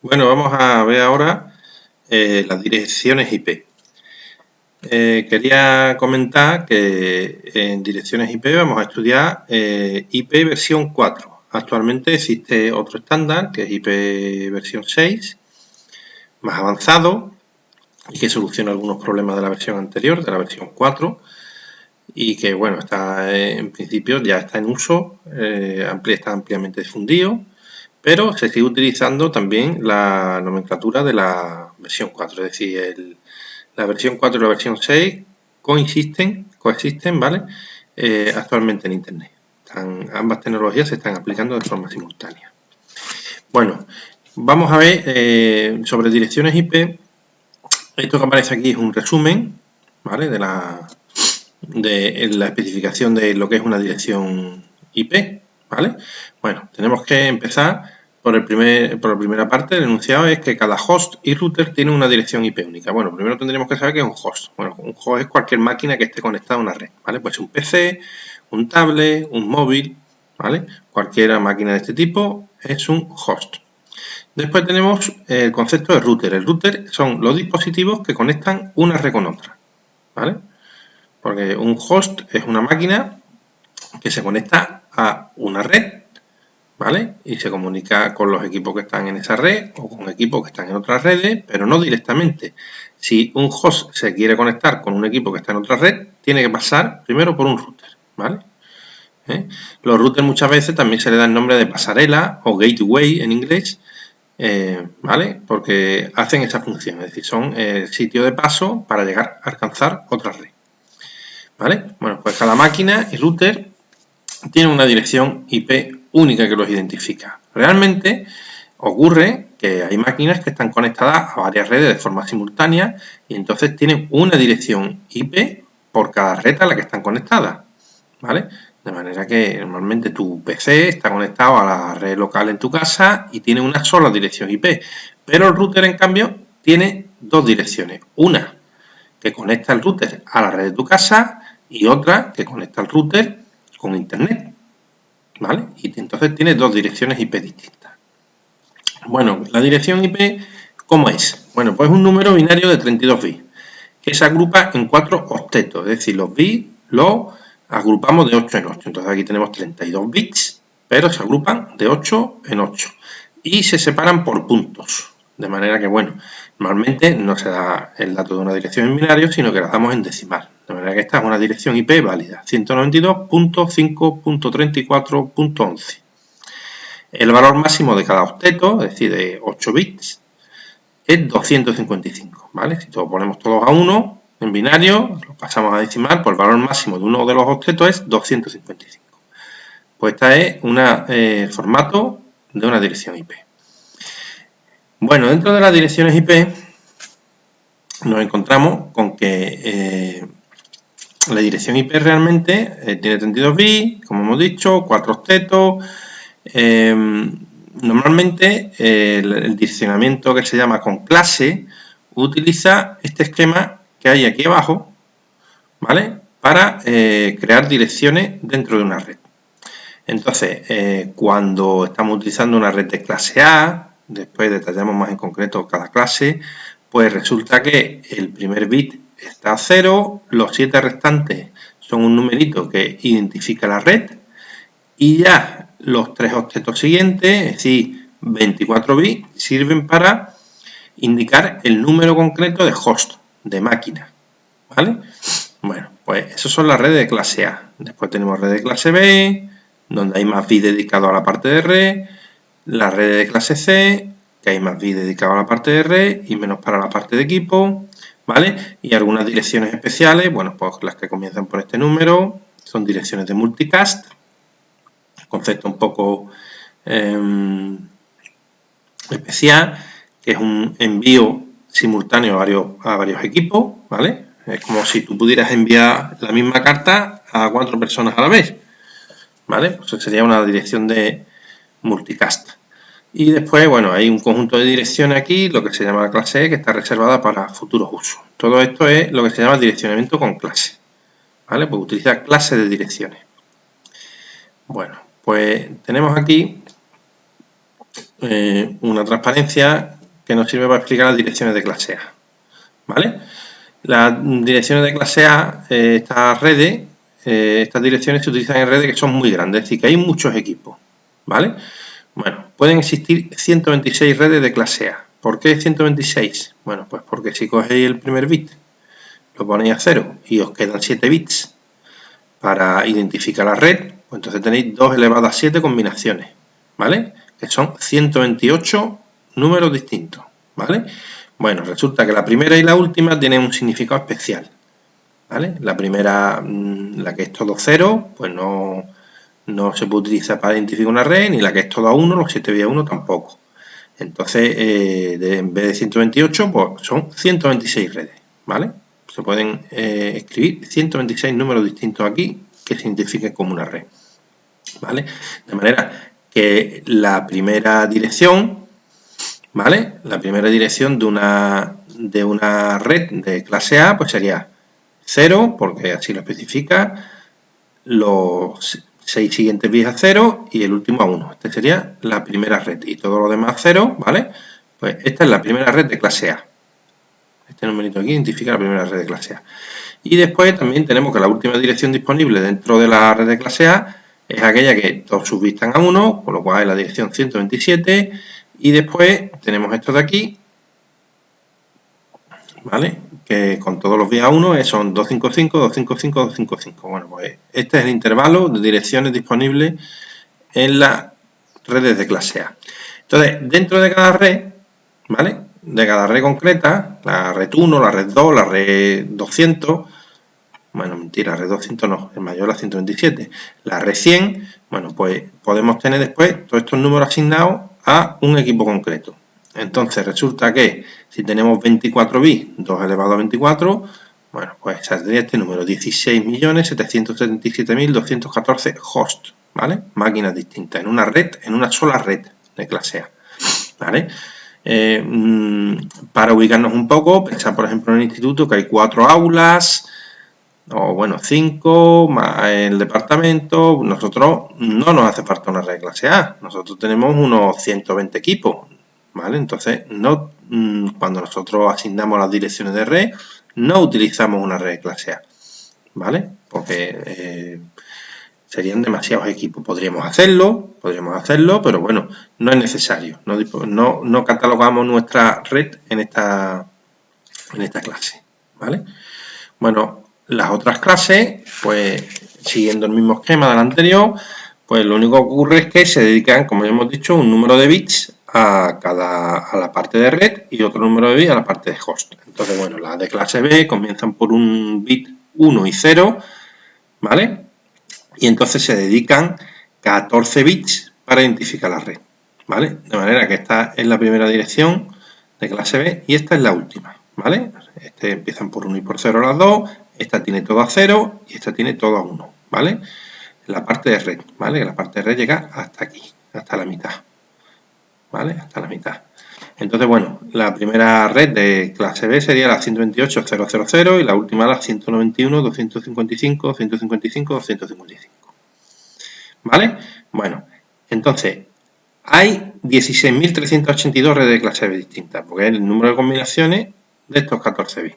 Bueno, vamos a ver ahora las direcciones IP. Quería comentar que en direcciones IP vamos a estudiar IP versión 4. Actualmente existe otro estándar que es IP versión 6, más avanzado y que soluciona algunos problemas de la versión anterior, de la versión 4, y que bueno, está en principio ya está en uso, está ampliamente difundido, pero se sigue utilizando también la nomenclatura de la versión 4, es decir, la versión 4 y la versión 6 coexisten, ¿vale? Actualmente en Internet. Ambas tecnologías se están aplicando de forma simultánea. Bueno, vamos a ver sobre direcciones IP. Esto que aparece aquí es un resumen, ¿vale? De la especificación de lo que es una dirección IP, ¿vale? Bueno, tenemos que empezar por la primera parte del enunciado, es que cada host y router tiene una dirección IP única. Bueno, primero tendríamos que saber qué es un host. Bueno, un host es cualquier máquina que esté conectada a una red, ¿vale? Pues un PC, un tablet, un móvil, ¿vale? Cualquier máquina de este tipo es un host. Después tenemos el concepto de router. El router son los dispositivos que conectan una red con otra, ¿vale? Porque un host es una máquina que se conecta a una red, ¿vale? Y se comunica con los equipos que están en esa red o con equipos que están en otras redes, pero no directamente. Si un host se quiere conectar con un equipo que está en otra red, tiene que pasar primero por un router, ¿vale? Los routers muchas veces también se le da el nombre de pasarela o gateway en inglés, ¿vale? Porque hacen esa función, es decir, son el sitio de paso para llegar a alcanzar otra red, ¿vale? Bueno, pues cada máquina y router tiene una dirección IP única que los identifica. Realmente ocurre que hay máquinas que están conectadas a varias redes de forma simultánea y entonces tienen una dirección IP por cada red a la que están conectadas, ¿vale? De manera que normalmente tu PC está conectado a la red local en tu casa y tiene una sola dirección IP, pero el router en cambio tiene dos direcciones, una que conecta el router a la red de tu casa y otra que conecta el router con internet, ¿vale? Y entonces tiene dos direcciones IP distintas. Bueno, la dirección IP, ¿cómo es? Bueno, pues es un número binario de 32 bits, que se agrupa en 4 octetos, es decir, los bits los agrupamos de 8 en 8. Entonces aquí tenemos 32 bits, pero se agrupan de 8 en 8 y se separan por puntos. De manera que, bueno, normalmente no se da el dato de una dirección en binario, sino que la damos en decimal. De manera que esta es una dirección IP válida, 192.5.34.11. El valor máximo de cada octeto, es decir, de 8 bits, es 255, ¿vale? Si ponemos todos a 1 en binario, lo pasamos a decimal, pues el valor máximo de uno de los octetos es 255. Pues este es el formato de una dirección IP. Bueno, dentro de las direcciones IP nos encontramos con que la dirección IP realmente tiene 32 bits, como hemos dicho, 4 octetos. Normalmente el direccionamiento que se llama con clase utiliza este esquema que hay aquí abajo, ¿vale? Para crear direcciones dentro de una red. Entonces, cuando estamos utilizando una red de clase A, después detallamos más en concreto cada clase, pues resulta que el primer bit está a 0, los 7 restantes son un numerito que identifica la red y ya los 3 octetos siguientes, es decir, 24 bits, sirven para indicar el número concreto de host, de máquina, ¿vale? Bueno, pues esas son las redes de clase A. Después tenemos redes de clase B, donde hay más bits dedicados a la parte de red, las redes de clase C, que hay más bits dedicados a la parte de red y menos para la parte de equipo, ¿vale? Y algunas direcciones especiales, bueno, pues las que comienzan por este número, son direcciones de multicast, concepto un poco especial, que es un envío simultáneo a varios equipos, ¿vale? Es como si tú pudieras enviar la misma carta a 4 personas a la vez, ¿vale? Pues sería una dirección de multicast. Y después, bueno, hay un conjunto de direcciones aquí, lo que se llama la clase E, que está reservada para futuros usos. Todo esto es lo que se llama direccionamiento con clase, ¿vale? Pues utiliza clases de direcciones. Bueno, pues tenemos aquí una transparencia que nos sirve para explicar las direcciones de clase A, ¿vale? Las direcciones de clase A, estas redes, estas direcciones se utilizan en redes que son muy grandes, es decir, que hay muchos equipos, ¿vale? Bueno, pueden existir 126 redes de clase A. ¿Por qué 126? Bueno, pues porque si cogéis el primer bit, lo ponéis a 0 y os quedan 7 bits para identificar la red, pues entonces tenéis 2 elevado a 7 combinaciones, ¿vale? Que son 128 números distintos, ¿vale? Bueno, resulta que la primera y la última tienen un significado especial, ¿vale? La primera, la que es todo 0, pues no se puede utilizar para identificar una red, ni la que es todo a 1, los 7 vía 1 tampoco. Entonces, en vez de 128, pues son 126 redes, ¿vale? Se pueden escribir 126 números distintos aquí que se identifiquen como una red, ¿vale? De manera que la primera dirección, ¿vale? La primera dirección de una red de clase A, pues sería 0, porque así lo especifica, los 6 siguientes bits a 0 y el último a 1. Esta sería la primera red y todo lo demás a 0, ¿vale? Pues esta es la primera red de clase A. Este numerito aquí identifica la primera red de clase A. Y después también tenemos que la última dirección disponible dentro de la red de clase A es aquella que todos sus bits están a 1, con lo cual es la dirección 127. Y después tenemos esto de aquí, ¿vale? Que con todos los bits a 1 son 255, 255, 255. Bueno, pues este es el intervalo de direcciones disponibles en las redes de clase A. Entonces, dentro de cada red, ¿vale? De cada red concreta, la red 1, la red 2, la red 200, bueno, mentira, la red 200 no, es mayor la 127, la red 100, bueno, pues podemos tener después todos estos números asignados a un equipo concreto. Entonces, resulta que si tenemos 24 bits, 2 elevado a 24, bueno, pues saldría este número, 16.777.214 hosts, ¿vale? Máquinas distintas, en una red, en una sola red de clase A, ¿vale? Para ubicarnos un poco, pensar por ejemplo en el instituto que hay 4 aulas, o bueno, 5 más el departamento. Nosotros no nos hace falta una red de clase A, nosotros tenemos unos 120 equipos, ¿vale? Entonces, no, cuando nosotros asignamos las direcciones de red, no utilizamos una red de clase A, ¿vale? Porque serían demasiados equipos. Podríamos hacerlo, pero bueno, no es necesario. No catalogamos nuestra red en esta clase, ¿vale? Bueno, las otras clases, pues siguiendo el mismo esquema del anterior, pues lo único que ocurre es que se dedican, como ya hemos dicho, un número de bits a la parte de red y otro número de bits a la parte de host. Entonces, bueno, las de clase B comienzan por un bit 1 y 0, ¿vale? Y entonces se dedican 14 bits para identificar la red, ¿vale? De manera que esta es la primera dirección de clase B y esta es la última, ¿vale? Empiezan por 1 y por 0 las dos, esta tiene todo a 0 y esta tiene todo a 1, ¿vale? La parte de red, ¿vale? La parte de red llega hasta aquí, hasta la mitad, ¿vale? Hasta la mitad. Entonces, bueno, la primera red de clase B sería la 128.000 y la última la 191.255, 155, 255. ¿Vale? Bueno, entonces, hay 16.382 redes de clase B distintas, porque es el número de combinaciones de estos 14 bits.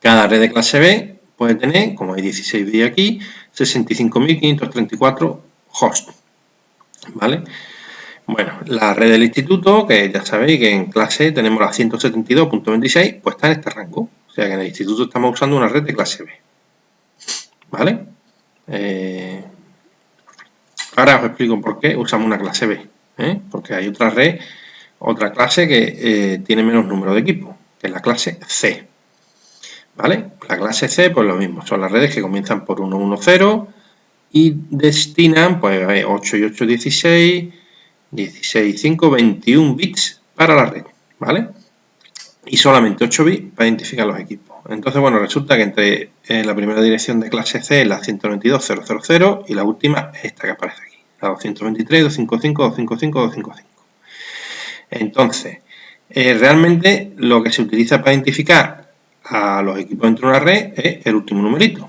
Cada red de clase B puede tener, como hay 16 bits aquí, 65.534 hosts, ¿vale? Bueno, la red del instituto, que ya sabéis que en clase tenemos la 172.26, pues está en este rango. O sea que en el instituto estamos usando una red de clase B, ¿vale? Ahora os explico por qué usamos una clase B, porque hay otra red, otra clase que tiene menos número de equipos, que es la clase C, ¿vale? La clase C, pues lo mismo, son las redes que comienzan por 1, 1, 0 y destinan, pues 8 y 8, 16, 16 y 5, 21 bits para la red, ¿vale? Y solamente 8 bits para identificar los equipos. Entonces, bueno, resulta que entre la primera dirección de clase C es la 192.000 y la última es esta que aparece aquí, la 223, 255, 255, 255. Entonces, realmente lo que se utiliza para identificar a los equipos dentro de una red es el último numerito,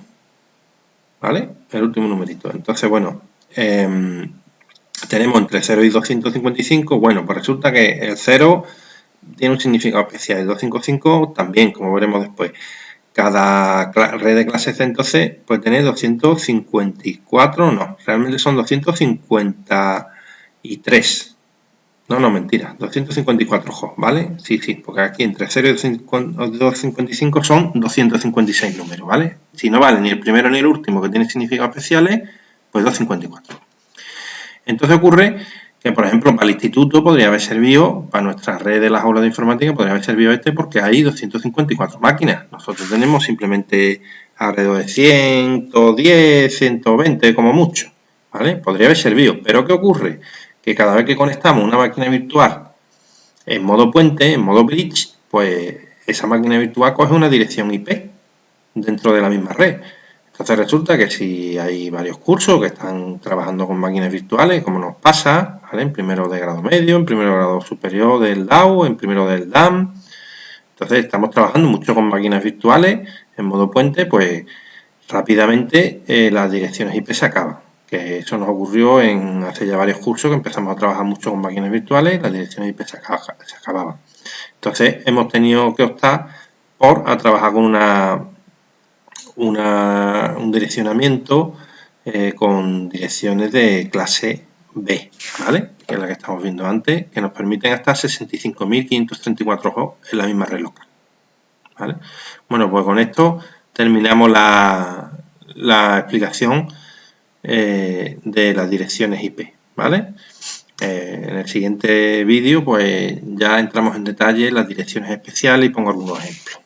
¿vale? El último numerito. Entonces, bueno, tenemos entre 0 y 255. Bueno, pues resulta que el 0 tiene un significado especial, el 255 también, como veremos después. Cada red de clase C entonces puede tener 254, no, realmente son 253. No, mentira, 254 hosts, ¿vale? Sí, porque aquí entre 0 y 255 son 256 números, ¿vale? Si no vale ni el primero ni el último que tiene significados especiales, pues 254. Entonces ocurre que, por ejemplo, para el instituto podría haber servido, para nuestra red de las aulas de informática, podría haber servido porque hay 254 máquinas. Nosotros tenemos simplemente alrededor de 110, 120 como mucho, ¿vale? Podría haber servido, pero ¿qué ocurre? Que cada vez que conectamos una máquina virtual en modo puente, en modo bridge, pues esa máquina virtual coge una dirección IP dentro de la misma red. Entonces resulta que si hay varios cursos que están trabajando con máquinas virtuales, como nos pasa, ¿vale? En primero de grado medio, en primero de grado superior del DAO, en primero del DAM. Entonces estamos trabajando mucho con máquinas virtuales en modo puente, pues rápidamente las direcciones IP se acaban. Que eso nos ocurrió hace ya varios cursos que empezamos a trabajar mucho con máquinas virtuales y las direcciones IP se acababan. Entonces hemos tenido que optar por trabajar con un direccionamiento con direcciones de clase B, ¿vale? Que es la que estamos viendo antes, que nos permiten hasta 65.534 hosts en la misma red local, ¿vale? Bueno, pues con esto terminamos la explicación de las direcciones IP, ¿vale? En el siguiente vídeo pues ya entramos en detalle en las direcciones especiales y pongo algunos ejemplos.